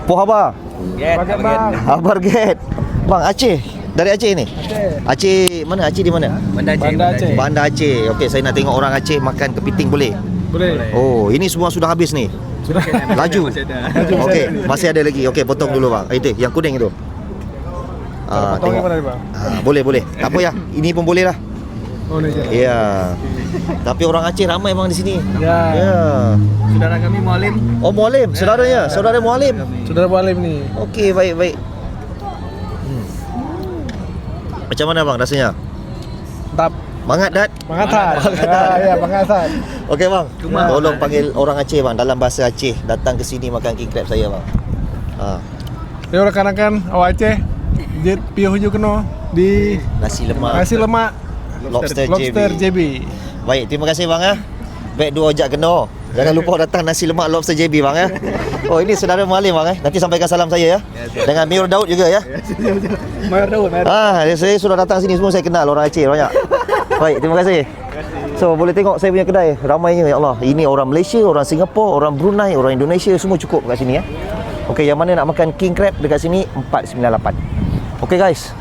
Poh apa? Baget bang. Barget. Bang, Aceh. Dari Aceh ni? Aceh mana? Aceh di mana? Banda Aceh. Banda Aceh. Okey, saya nak tengok orang Aceh makan kepiting boleh? Boleh. Oh, ini semua sudah habis ni. Sudah. Laju. Masih ada. Okey, masih ada lagi. Okey, potong dulu bang. Itu yang kuning itu. Potong yang mana bang? Boleh. Tak apa ya. Ini pun boleh lah. Oh ni je. Ya. Tapi orang Aceh ramai bang di sini. Ya. Ya. Saudara kami Mualim. Oh, Mualim, saudaranya. Saudara Mualim. Saudara Mualim ni. Okey, baik. Macam mana bang rasanya? Tap. Mangat dat? Mangasan. Ya, mangasan. Okey bang. Kumah. Tolong panggil orang Aceh bang dalam bahasa Aceh datang ke sini makan king crab saya bang. Dia rakan-rakan awak Aceh. Jet piuh hujung kena di Nasi lemak. nasi lemak Lobster JB. Baik, terima kasih bang ya. Baik dua ojak kena. Jangan lupa datang nasi lemak Lobster JB bang ya. Oh, ini saudara Mualim bang Nanti sampaikan salam saya ya. Dengan Miur Daud juga ya. Mayar Daud. Saya sudah datang sini semua saya kenal orang Aceh banyak. Baik, terima kasih. So, boleh tengok saya punya kedai ramainya ya Allah. Ini orang Malaysia, orang Singapura, orang Brunei, orang Indonesia semua cukup kat sini ya. Okey, yang mana nak makan king crab dekat sini 498. Okey guys.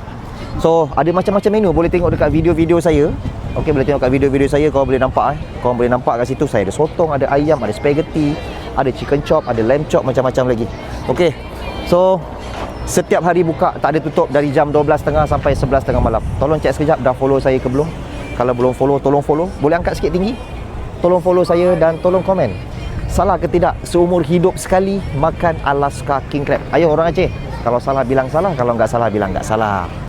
So, ada macam-macam menu boleh tengok dekat video-video saya. Okey, boleh tengok kat video-video saya. Korang boleh nampak Korang boleh nampak kat situ saya ada sotong, ada ayam, ada spaghetti, ada chicken chop, ada lamb chop, macam-macam lagi. Okey. So, setiap hari buka, tak ada tutup dari jam 12.30 sampai 11.30 malam. Tolong check sekejap dah follow saya ke belum. Kalau belum follow, tolong follow. Boleh angkat sikit tinggi. Tolong follow saya dan tolong komen. Salah ke tidak seumur hidup sekali makan Alaska king crab? Ayo orang Aceh. Kalau salah bilang salah, kalau enggak salah bilang enggak salah.